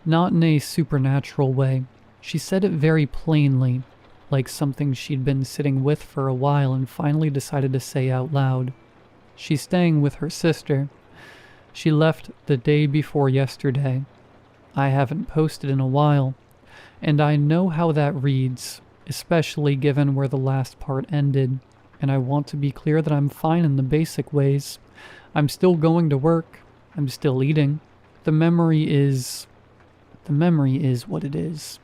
Not in a supernatural way. She said it very plainly, like something she'd been sitting with for a while and finally decided to say out loud. She's staying with her sister. She left the day before yesterday. I haven't posted in a while, and I know how that reads, especially given where the last part ended, and I want to be clear that I'm fine in the basic ways. I'm still going to work. I'm still eating. The memory is what it is.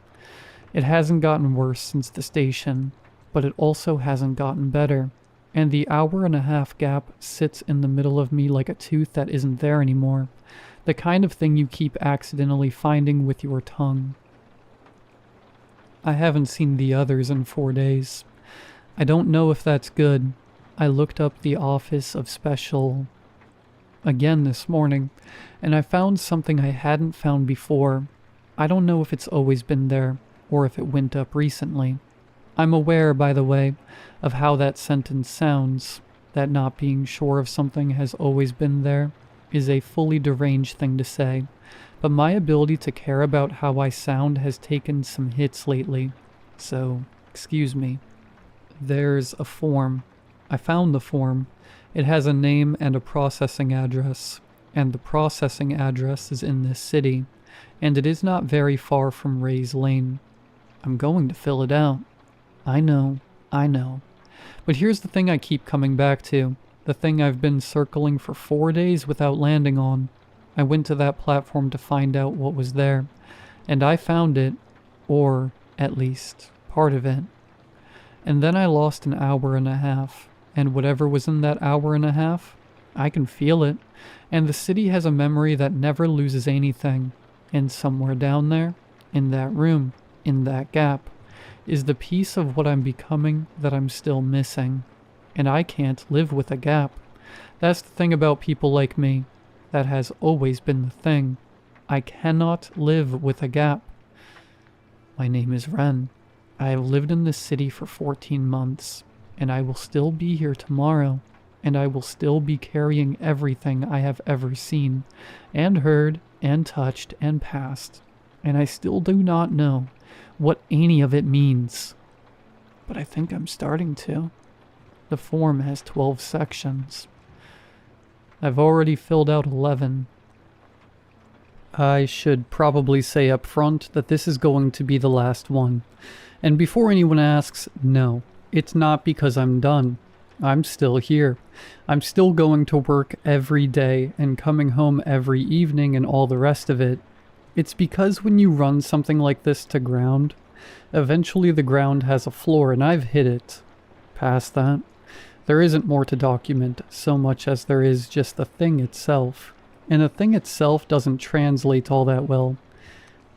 It hasn't gotten worse since the station, but it also hasn't gotten better, and the hour-and-a-half gap sits in the middle of me like a tooth that isn't there anymore, the kind of thing you keep accidentally finding with your tongue. I haven't seen the others in 4 days. I don't know if that's good. I looked up the Office of Special again this morning, and I found something I hadn't found before. I don't know if it's always been there, or if it went up recently. I'm aware, by the way, of how that sentence sounds, that not being sure if something has always been there is a fully deranged thing to say, but my ability to care about how I sound has taken some hits lately, so excuse me. There's a form. I found the form. It has a name and a processing address, and the processing address is in this city, and it is not very far from Ray's Lane. I'm going to fill it out. I know. But here's the thing I keep coming back to, the thing I've been circling for 4 days without landing on. I went to that platform to find out what was there, and I found it, or at least part of it. And then I lost an hour and a half, and whatever was in that hour and a half I can feel it, and the city has a memory that never loses anything. And somewhere down there, in that room, in that gap, is the piece of what I'm becoming that I'm still missing. And I can't live with a gap. That's the thing about people like me. That has always been the thing. I cannot live with a gap. My name is Ren. I have lived in this city for 14 months, and I will still be here tomorrow, and I will still be carrying everything I have ever seen, and heard, and touched, and passed, and I still do not know what any of it means. But I think I'm starting to. The form has 12 sections. I've already filled out 11. I should probably say up front that this is going to be the last one. And before anyone asks, no, it's not because I'm done. I'm still here. I'm still going to work every day and coming home every evening and all the rest of it. It's because when you run something like this to ground, eventually the ground has a floor and I've hit it. Past that, there isn't more to document so much as there is just the thing itself. And the thing itself doesn't translate all that well.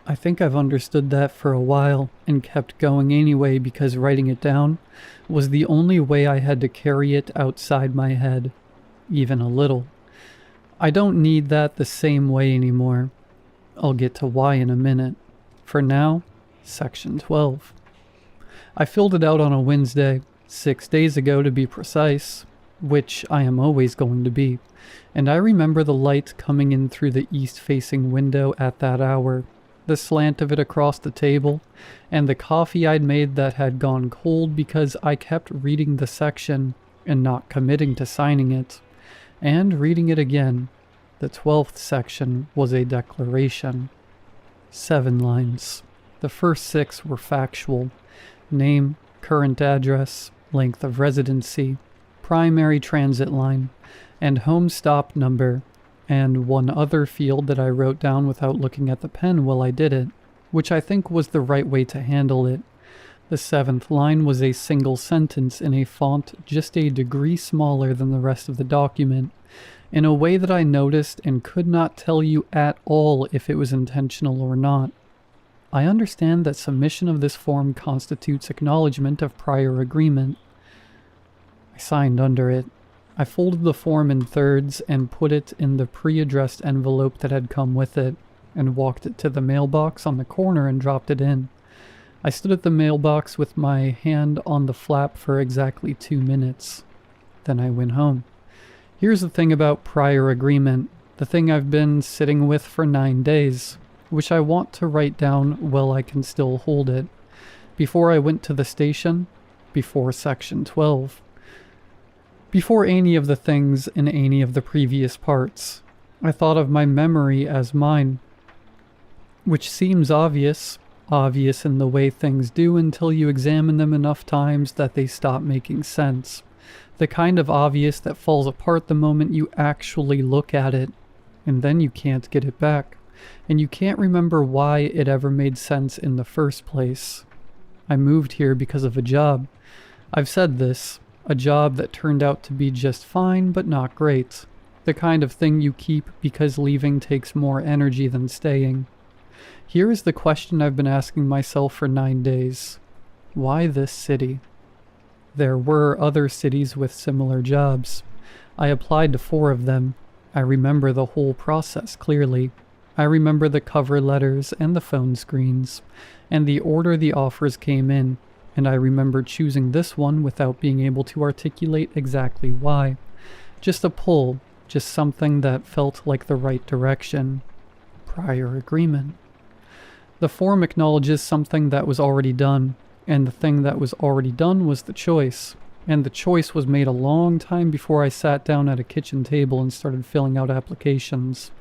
I think I've understood that for a while and kept going anyway because writing it down was the only way I had to carry it outside my head, even a little. I don't need that the same way anymore. I'll get to why in a minute. For now, section 12. I filled it out on a Wednesday, 6 days ago to be precise, which I am always going to be, and I remember the light coming in through the east-facing window at that hour, the slant of it across the table, and the coffee I'd made that had gone cold because I kept reading the section and not committing to signing it, and reading it again. The 12th section was a declaration. 7 lines. The first 6 were factual. Name, current address, length of residency, primary transit line, and home stop number, and one other field that I wrote down without looking at the pen while I did it, which I think was the right way to handle it. The 7th line was a single sentence in a font just a degree smaller than the rest of the document, in a way that I noticed and could not tell you at all if it was intentional or not. I understand that submission of this form constitutes acknowledgement of prior agreement. I signed under it. I folded the form in thirds and put it in the pre-addressed envelope that had come with it, and walked it to the mailbox on the corner and dropped it in. I stood at the mailbox with my hand on the flap for exactly 2 minutes. Then I went home. Here's the thing about prior agreement, the thing I've been sitting with for 9 days, which I want to write down while I can still hold it. Before I went to the station, before section 12. Before any of the things in any of the previous parts, I thought of my memory as mine, which seems obvious in the way things do until you examine them enough times that they stop making sense. The kind of obvious that falls apart the moment you actually look at it, and then you can't get it back, and you can't remember why it ever made sense in the first place. I moved here because of a job. I've said this. A job that turned out to be just fine, but not great. The kind of thing you keep because leaving takes more energy than staying. Here is the question I've been asking myself for 9 days. Why this city? There were other cities with similar jobs. I applied to 4 of them. I remember the whole process clearly. I remember the cover letters and the phone screens, and the order the offers came in. And I remember choosing this one without being able to articulate exactly why. Just a pull, just something that felt like the right direction. Prior agreement. The form acknowledges something that was already done, and the thing that was already done was the choice. And the choice was made a long time before I sat down at a kitchen table and started filling out applications.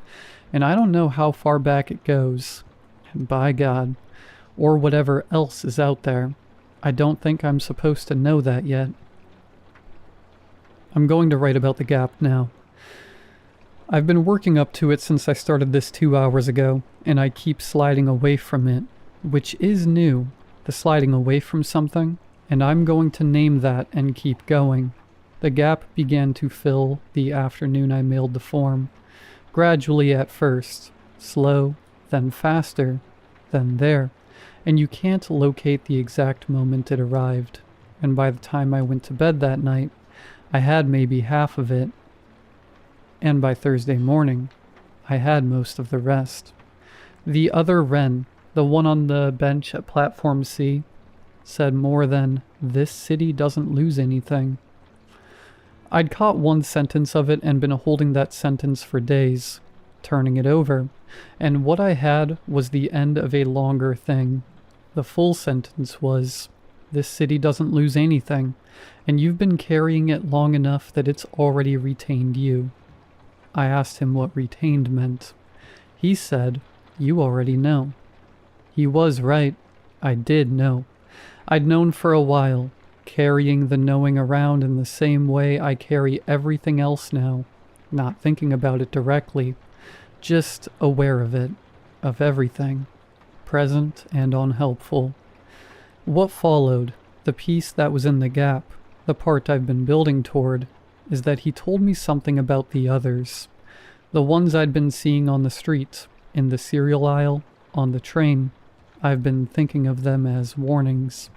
And I don't know how far back it goes. And by God, or whatever else is out there. I don't think I'm supposed to know that yet. I'm going to write about the gap now. I've been working up to it since I started this 2 hours ago, and I keep sliding away from it, which is new, the sliding away from something, and I'm going to name that and keep going. The gap began to fill the afternoon I mailed the form. Gradually at first, slow, then faster, then there, and you can't locate the exact moment it arrived. And by the time I went to bed that night, I had maybe half of it. And by Thursday morning, I had most of the rest. The other Wren, the one on the bench at Platform C, said more than, "This city doesn't lose anything." I'd caught one sentence of it and been holding that sentence for days, turning it over, and what I had was the end of a longer thing. The full sentence was, "This city doesn't lose anything, and you've been carrying it long enough that it's already retained you." I asked him what retained meant. He said, "You already know." He was right. I did know. I'd known for a while, carrying the knowing around in the same way I carry everything else now, not thinking about it directly, just aware of it, of everything, present and unhelpful. What followed, the piece that was in the gap, the part I've been building toward, is that he told me something about the others, the ones I'd been seeing on the street, in the cereal aisle, on the train. I've been thinking of them as warnings,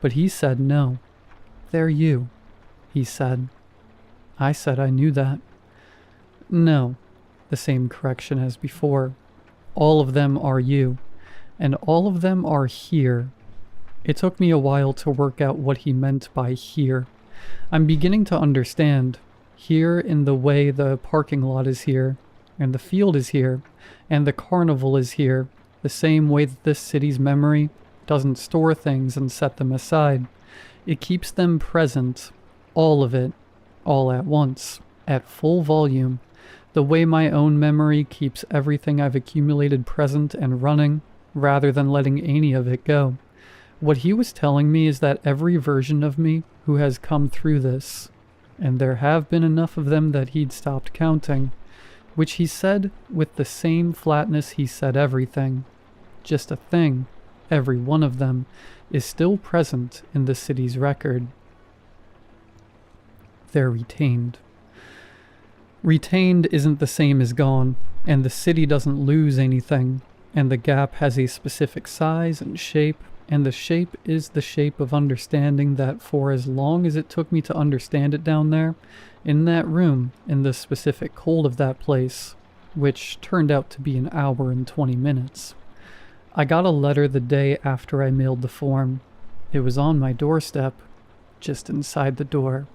but he said no. "They're you," he said. I said I knew that. No, the same correction as before. All of them are you, and all of them are here. It took me a while to work out what he meant by here. I'm beginning to understand. Here in the way the parking lot is here, and the field is here, and the carnival is here, the same way that this city's memory doesn't store things and set them aside. It keeps them present, all of it, all at once, at full volume, the way my own memory keeps everything I've accumulated present and running, rather than letting any of it go. What he was telling me is that every version of me who has come through this, and there have been enough of them that he'd stopped counting, which he said with the same flatness he said everything, just a thing, every one of them, is still present in the city's record. They're retained. Retained isn't the same as gone, and the city doesn't lose anything, and the gap has a specific size and shape, and the shape is the shape of understanding that for as long as it took me to understand it down there, in that room, in the specific cold of that place, which turned out to be an hour and 20 minutes. I got a letter the day after I mailed the form. It was on my doorstep, just inside the door,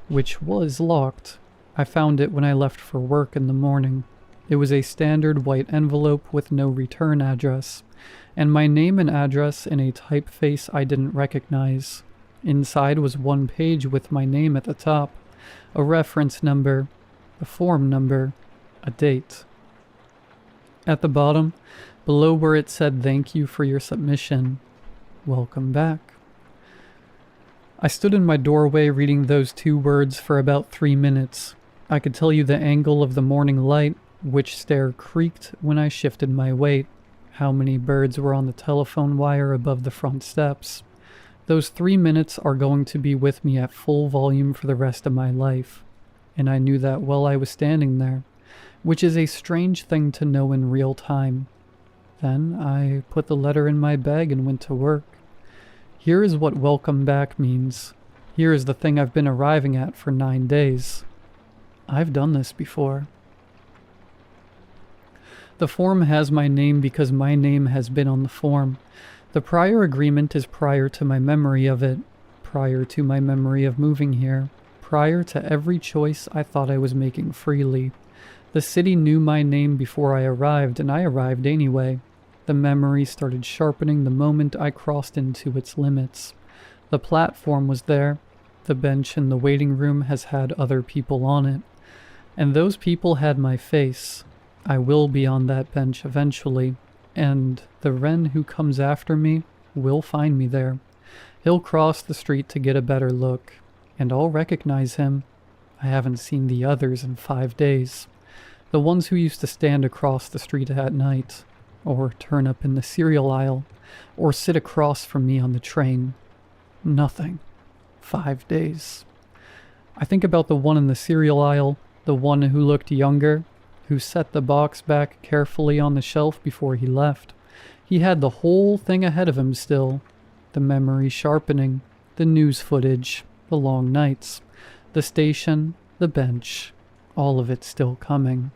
which was locked. I found it when I left for work in the morning. It was a standard white envelope with no return address, and my name and address in a typeface I didn't recognize. Inside was one page with my name at the top, a reference number, a form number, a date. At the bottom, below where it said "Thank you for your submission, welcome back." I stood in my doorway reading those 2 words for about 3 minutes. I could tell you the angle of the morning light, which stair creaked when I shifted my weight, how many birds were on the telephone wire above the front steps. Those 3 minutes are going to be with me at full volume for the rest of my life, and I knew that while I was standing there, which is a strange thing to know in real time. Then I put the letter in my bag and went to work. Here is what welcome back means. Here is the thing I've been arriving at for 9 days. I've done this before. The form has my name because my name has been on the form. The prior agreement is prior to my memory of it, prior to my memory of moving here, prior to every choice I thought I was making freely. The city knew my name before I arrived, and I arrived anyway. The memory started sharpening the moment I crossed into its limits. The platform was there. The bench in the waiting room has had other people on it. And those people had my face. I will be on that bench eventually, and the Wren who comes after me will find me there. He'll cross the street to get a better look, and I'll recognize him. I haven't seen the others in 5 days. The ones who used to stand across the street at night, or turn up in the cereal aisle, or sit across from me on the train. Nothing. 5 days. I think about the one in the cereal aisle, the one who looked younger, who set the box back carefully on the shelf before he left. He had the whole thing ahead of him still. The memory sharpening, the news footage, the long nights, the station, the bench, all of it still coming.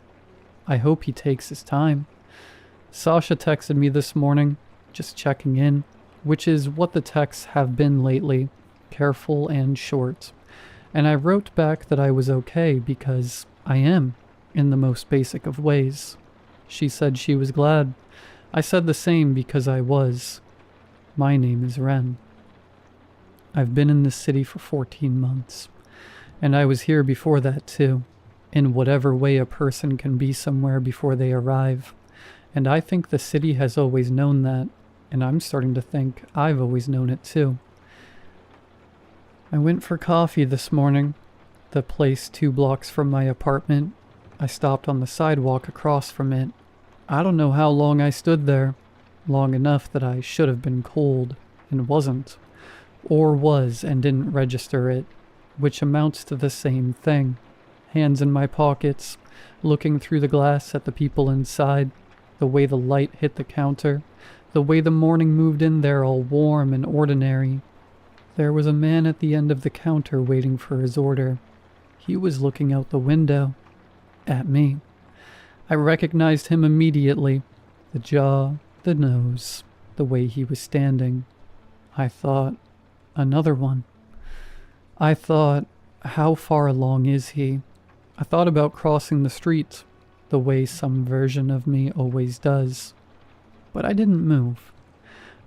I hope he takes his time. Sasha texted me this morning, just checking in, which is what the texts have been lately, careful and short. And I wrote back that I was okay because I am, in the most basic of ways. She said she was glad. I said the same because I was. My name is Ren. I've been in this city for 14 months, and I was here before that too, in whatever way a person can be somewhere before they arrive. And I think the city has always known that, and I'm starting to think I've always known it too. I went for coffee this morning, the place 2 blocks from my apartment. I stopped on the sidewalk across from it. I don't know how long I stood there. Long enough that I should have been cold, and wasn't. Or was and didn't register it, which amounts to the same thing. Hands in my pockets, looking through the glass at the people inside, the way the light hit the counter, the way the morning moved in there all warm and ordinary. There was a man at the end of the counter waiting for his order. He was looking out the window. At me. I recognized him immediately. The jaw, the nose, the way he was standing. I thought, another one. I thought, how far along is he? I thought about crossing the street, the way some version of me always does. But I didn't move.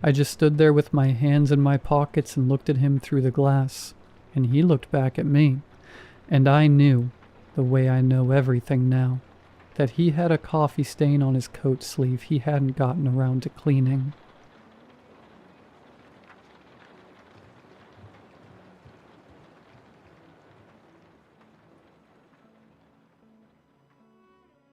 I just stood there with my hands in my pockets and looked at him through the glass, and he looked back at me. And I knew, the way I know everything now, that he had a coffee stain on his coat sleeve he hadn't gotten around to cleaning.